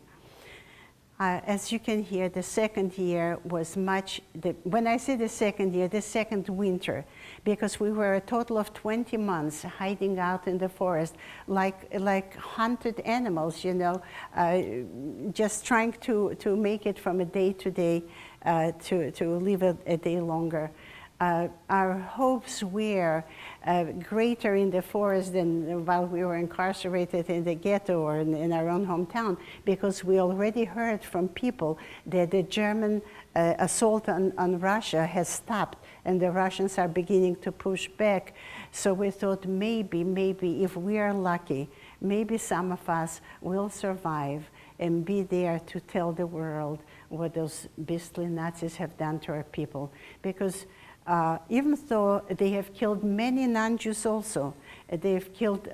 As you can hear, the second year was when I say the second year, the second winter, because we were a total of 20 months hiding out in the forest like hunted animals, you know, just trying to make it from a day to day to live a day longer. Our hopes were greater in the forest than while we were incarcerated in the ghetto or in our own hometown, because we already heard from people that the German assault on Russia has stopped and the Russians are beginning to push back. So we thought maybe if we are lucky, maybe some of us will survive and be there to tell the world what those beastly Nazis have done to our people. Because even though they have killed many non-Jews also, they've killed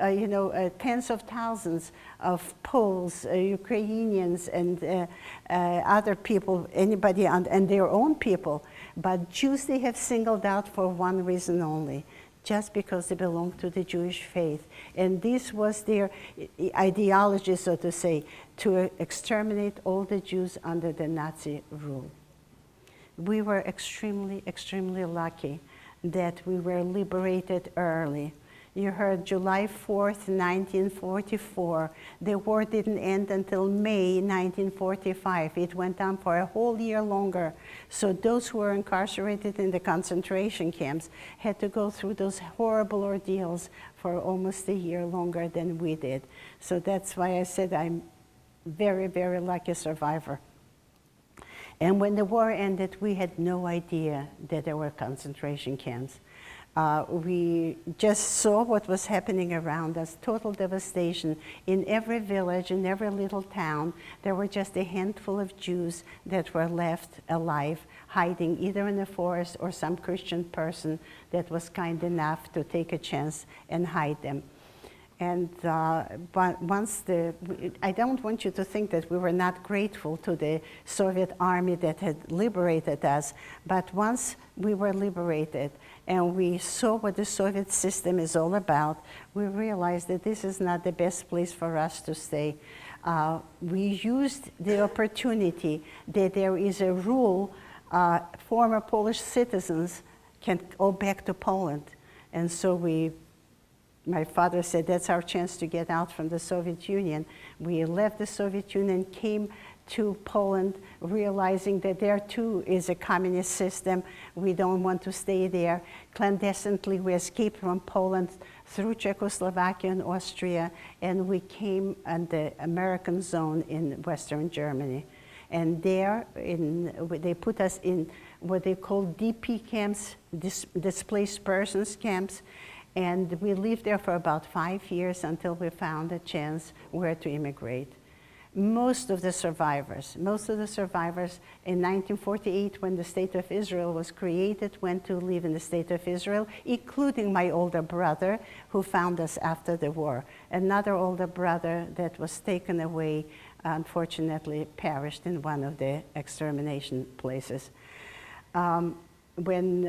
tens of thousands of Poles, Ukrainians, and other people, anybody, and their own people. But Jews they have singled out for one reason only, just because they belong to the Jewish faith. And this was their ideology, so to say, to exterminate all the Jews under the Nazi rule. We were extremely, extremely lucky that we were liberated early. You heard July 4th, 1944. The war didn't end until May 1945. It went on for a whole year longer. So those who were incarcerated in the concentration camps had to go through those horrible ordeals for almost a year longer than we did. So that's why I said I'm very, very lucky survivor. And when the war ended, we had no idea that there were concentration camps. We just saw what was happening around us, total devastation. In every village, in every little town, there were just a handful of Jews that were left alive, hiding either in the forest or some Christian person that was kind enough to take a chance and hide them. And but I don't want you to think that we were not grateful to the Soviet army that had liberated us, but once we were liberated and we saw what the Soviet system is all about, we realized that this is not the best place for us to stay. We used the opportunity that there is a rule, former Polish citizens can go back to Poland. And so my father said, that's our chance to get out from the Soviet Union. We left the Soviet Union, came to Poland, realizing that there too is a communist system. We don't want to stay there. Clandestinely, we escaped from Poland through Czechoslovakia and Austria, and we came in the American zone in Western Germany. And there, they put us in what they call DP camps, displaced persons camps. And we lived there for about 5 years until we found a chance where to immigrate. Most of the survivors in 1948, when the State of Israel was created, went to live in the State of Israel, including my older brother, who found us after the war. Another older brother that was taken away, unfortunately perished in one of the extermination places. When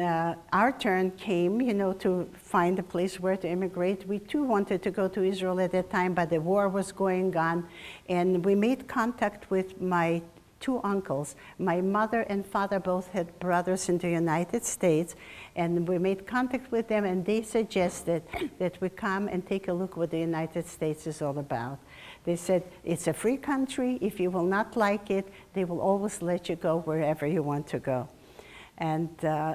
our turn came, to find a place where to immigrate, we too wanted to go to Israel at that time, but the war was going on. And we made contact with my two uncles. My mother and father both had brothers in the United States, and we made contact with them, and they suggested that we come and take a look what the United States is all about. They said, it's a free country. If you will not like it, they will always let you go wherever you want to go. And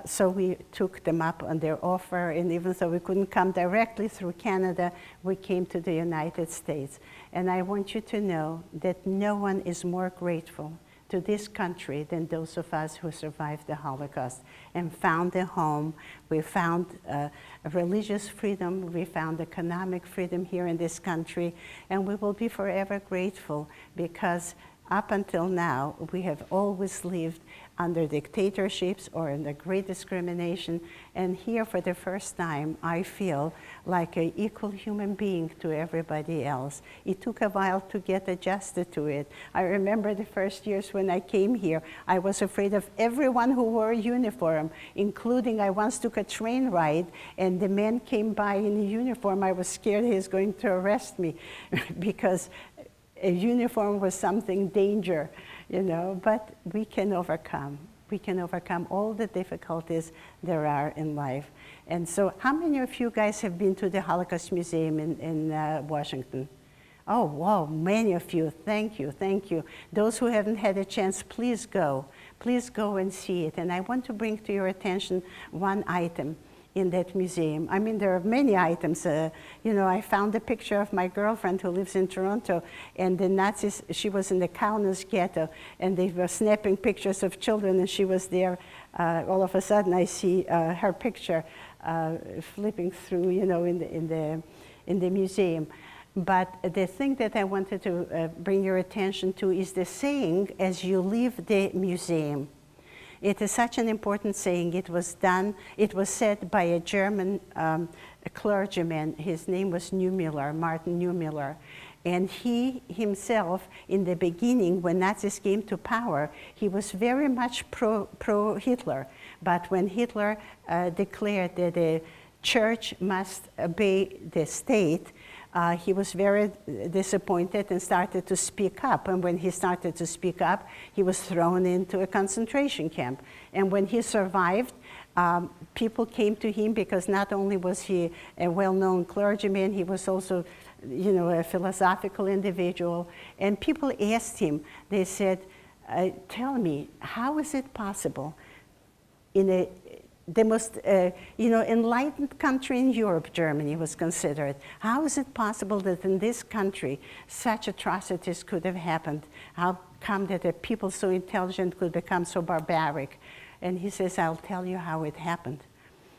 so we took them up on their offer, and even though we couldn't come directly through Canada, we came to the United States. And I want you to know that no one is more grateful to this country than those of us who survived the Holocaust and found a home. We found religious freedom, we found economic freedom here in this country, and we will be forever grateful, because up until now, we have always lived under dictatorships or under great discrimination. And here, for the first time, I feel like an equal human being to everybody else. It took a while to get adjusted to it. I remember the first years when I came here, I was afraid of everyone who wore a uniform, including I once took a train ride, and the man came by in a uniform. I was scared he was going to arrest me because a uniform was something danger, you know, but we can overcome. We can overcome all the difficulties there are in life. And so how many of you guys have been to the Holocaust Museum in Washington? Oh, wow, many of you. Thank you, thank you. Those who haven't had a chance, please go. Please go and see it. And I want to bring to your attention one item in that museum. I mean, there are many items. You know, I found a picture of my girlfriend who lives in Toronto, and the Nazis, she was in the Kaunas ghetto, and they were snapping pictures of children, and she was there. All of a sudden, I see her picture flipping through, you know, in the museum. But the thing that I wanted to bring your attention to is the saying, as you leave the museum. It is such an important saying. It was said by a German clergyman. His name was Martin Niemöller. And he himself, in the beginning, when Nazis came to power, he was very much pro-Hitler. But when Hitler declared that the church must obey the state, he was very disappointed and started to speak up. And when he started to speak up, he was thrown into a concentration camp. And when he survived, people came to him because not only was he a well-known clergyman, he was also, you know, a philosophical individual. And people asked him, they said, tell me, how is it possible in the most enlightened country in Europe, Germany was considered. How is it possible that in this country such atrocities could have happened? How come that a people so intelligent could become so barbaric? And he says, I'll tell you how it happened.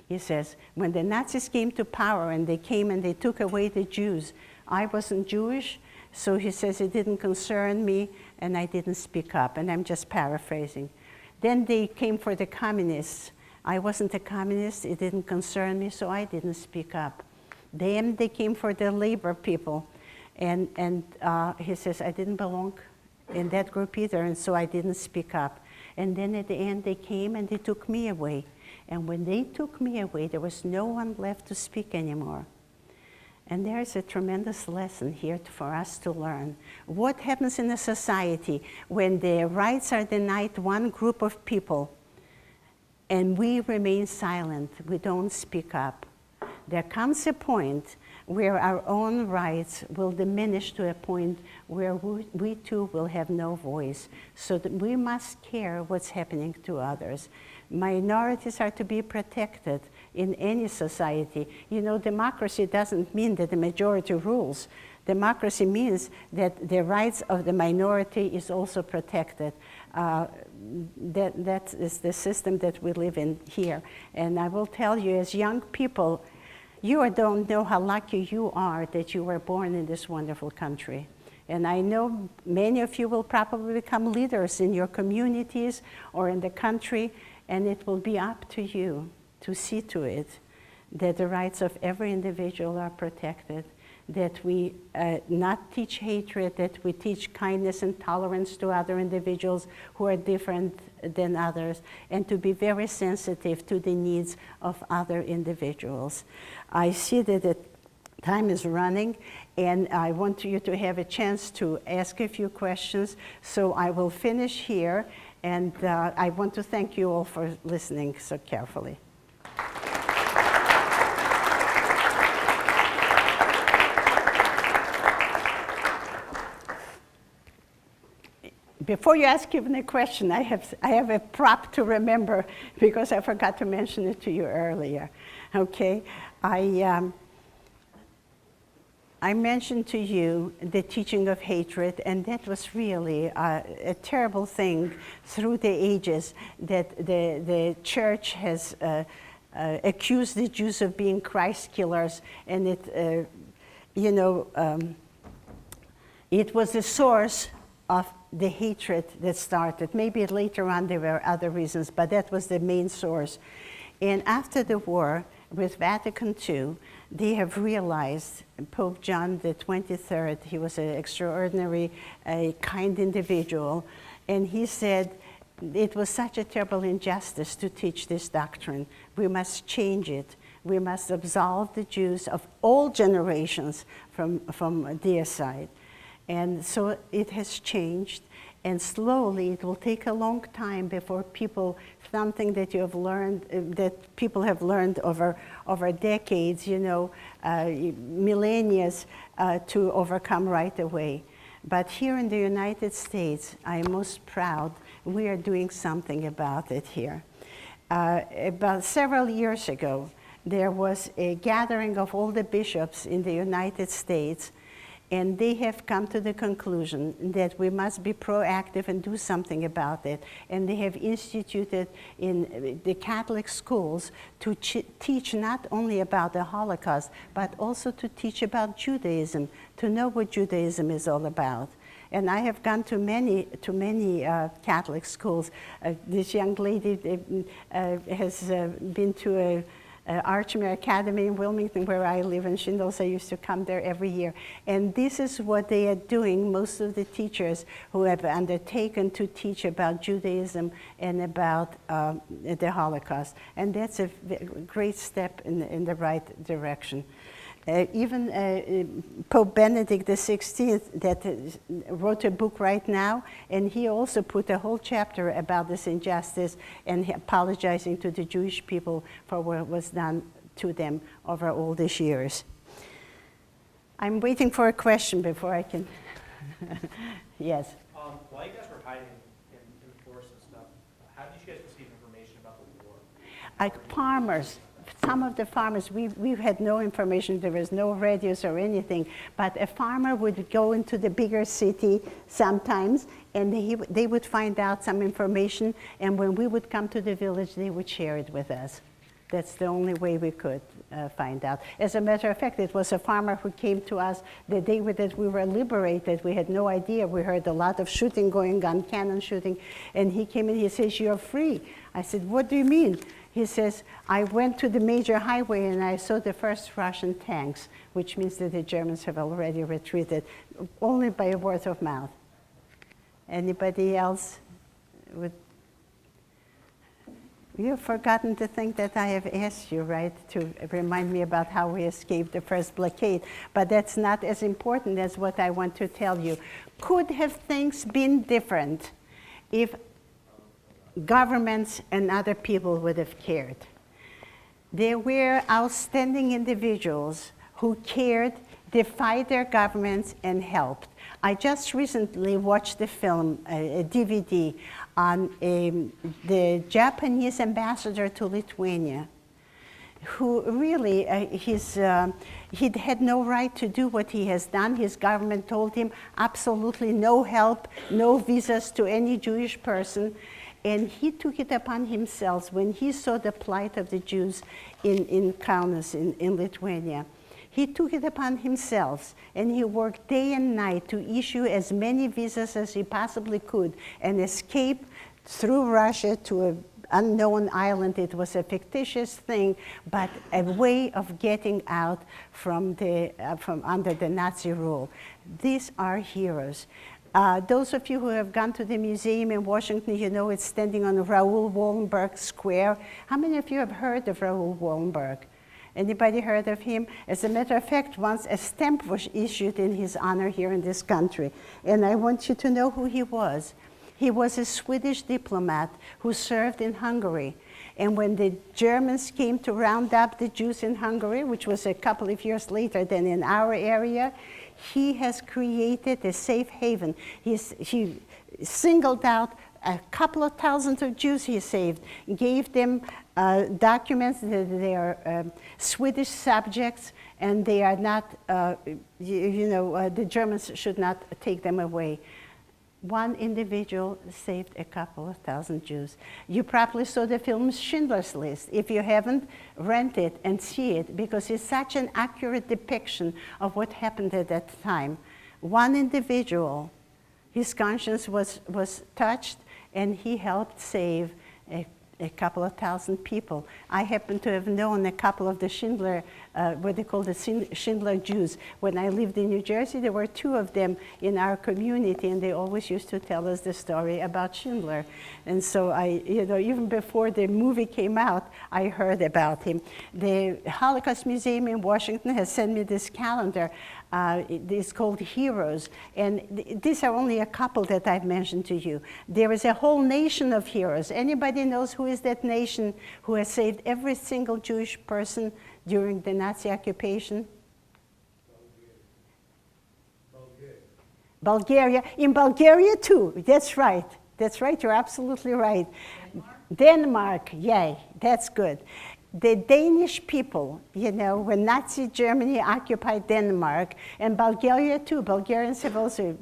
He says, when the Nazis came to power and they came and they took away the Jews, I wasn't Jewish, so he says it didn't concern me and I didn't speak up. And I'm just paraphrasing. Then they came for the communists. I wasn't a communist, it didn't concern me, so I didn't speak up. Then they came for the labor people, and he says, I didn't belong in that group either, and so I didn't speak up. And then at the end they came and they took me away. And when they took me away, there was no one left to speak anymore. And there is a tremendous lesson here for us to learn. What happens in a society when the rights are denied one group of people, and we remain silent, we don't speak up? There comes a point where our own rights will diminish to a point where we too will have no voice. So that we must care what's happening to others. Minorities are to be protected in any society. You know, democracy doesn't mean that the majority rules. Democracy means that the rights of the minority is also protected. That is the system that we live in here. And I will tell you, as young people, you don't know how lucky you are that you were born in this wonderful country. And I know many of you will probably become leaders in your communities or in the country, and it will be up to you to see to it that the rights of every individual are protected, that we not teach hatred, that we teach kindness and tolerance to other individuals who are different than others, and to be very sensitive to the needs of other individuals. I see that the time is running, And I want you to have a chance to ask a few questions. So I will finish here, and I want to thank you all for listening so carefully. Before you ask even a question, I have a prop to remember because I forgot to mention it to you earlier. Okay, I mentioned to you the teaching of hatred, and that was really a terrible thing through the ages, that the church has accused the Jews of being Christ killers, and it, it was the source of the hatred that started. Maybe later on there were other reasons, but that was the main source. And after the war, with Vatican II, they have realized, Pope John the 23rd, he was an extraordinary, kind individual, and he said, it was such a terrible injustice to teach this doctrine. We must change it. We must absolve the Jews of all generations from their side. And so it has changed, and slowly it will take a long time before people, something that you have learned, that people have learned over decades, millennia, to overcome right away. But here in the United States, I am most proud we are doing something about it here. About several years ago, there was a gathering of all the bishops in the United States, and they have come to the conclusion that we must be proactive and do something about it. And they have instituted in the Catholic schools to teach not only about the Holocaust, but also to teach about Judaism, to know what Judaism is all about. And I have gone to many Catholic schools. This young lady has been to a Archmere Academy in Wilmington, where I live, and she knows I used to come there every year. And this is what they are doing, most of the teachers who have undertaken to teach about Judaism and about the Holocaust. And that's a great step in the right direction. Even Pope Benedict XVI that wrote a book right now, and he also put a whole chapter about this injustice and apologizing to the Jewish people for what was done to them over all these years. I'm waiting for a question before I can. Yes? While you guys were hiding in the forest and stuff, how did you guys receive information about the war? Farmers. Some of the farmers, we had no information, there was no radios or anything, but a farmer would go into the bigger city sometimes, and they would find out some information, and when we would come to the village, they would share it with us. That's the only way we could find out. As a matter of fact, it was a farmer who came to us the day that we were liberated. We had no idea. We heard a lot of shooting going on, cannon shooting, and he came in, he says, "You're free." I said, "What do you mean?" He says, "I went to the major highway and I saw the first Russian tanks," which means that the Germans have already retreated, only by word of mouth. Anybody else would? You've forgotten the thing that I have asked you, right, to remind me about how we escaped the first blockade. But that's not as important as what I want to tell you. Could have things been different if governments and other people would have cared? There were outstanding individuals who cared, defied their governments, and helped. I just recently watched the film, a DVD, on the Japanese ambassador to Lithuania, who really, he had no right to do what he has done. His government told him absolutely no help, no visas to any Jewish person. And he took it upon himself when he saw the plight of the Jews in Kaunas, in Lithuania. He took it upon himself, and he worked day and night to issue as many visas as he possibly could and escape through Russia to an unknown island. It was a fictitious thing, but a way of getting out from under the Nazi rule. These are heroes. Those of you who have gone to the museum in Washington, you know it's standing on Raoul Wallenberg Square. How many of you have heard of Raoul Wallenberg? Anybody heard of him? As a matter of fact, once a stamp was issued in his honor here in this country. And I want you to know who he was. He was a Swedish diplomat who served in Hungary. And when the Germans came to round up the Jews in Hungary, which was a couple of years later than in our area, he has created a safe haven. He singled out a couple of thousands of Jews he saved, gave them documents that they are Swedish subjects and they are not, the Germans should not take them away. One individual saved a couple of thousand Jews. You probably saw the film Schindler's List. If you haven't, rent it and see it, because it's such an accurate depiction of what happened at that time. One individual, his conscience was touched, and he helped save a couple of thousand people. I happen to have known a couple of the Schindler, what they call the Schindler Jews. When I lived in New Jersey, there were two of them in our community, and they always used to tell us the story about Schindler. And so even before the movie came out, I heard about him. The Holocaust Museum in Washington has sent me this calendar. It's called Heroes, and these are only a couple that I've mentioned to you. There is a whole nation of heroes. Anybody knows who is that nation who has saved every single Jewish person during the Nazi occupation? Bulgaria. In Bulgaria too, that's right. That's right, you're absolutely right. Denmark, yay, that's good. The Danish people, when Nazi Germany occupied Denmark, and Bulgaria too, Bulgarians have also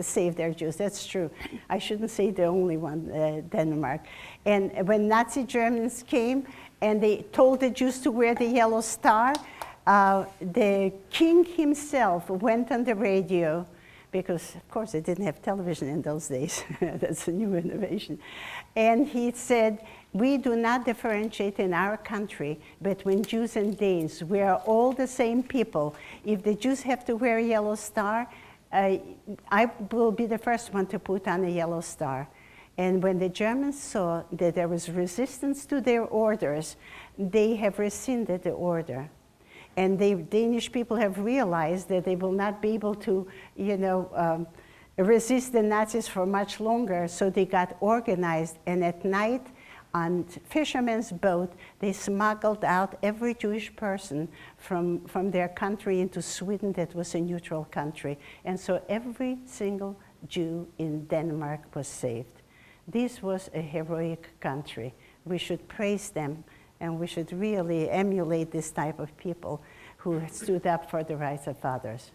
saved their Jews, that's true. I shouldn't say the only one, Denmark. And when Nazi Germans came and they told the Jews to wear the yellow star, the king himself went on the radio, because of course they didn't have television in those days, that's a new innovation. And he said, we do not differentiate in our country between Jews and Danes. We are all the same people. If the Jews have to wear a yellow star, I will be the first one to put on a yellow star. And when the Germans saw that there was resistance to their orders, they have rescinded the order. And the Danish people have realized that they will not be able to, resist the Nazis for much longer, so they got organized, and at night, on fishermen's boat, they smuggled out every Jewish person from their country into Sweden that was a neutral country. And so every single Jew in Denmark was saved. This was a heroic country. We should praise them, and we should really emulate this type of people who stood up for the rights of others.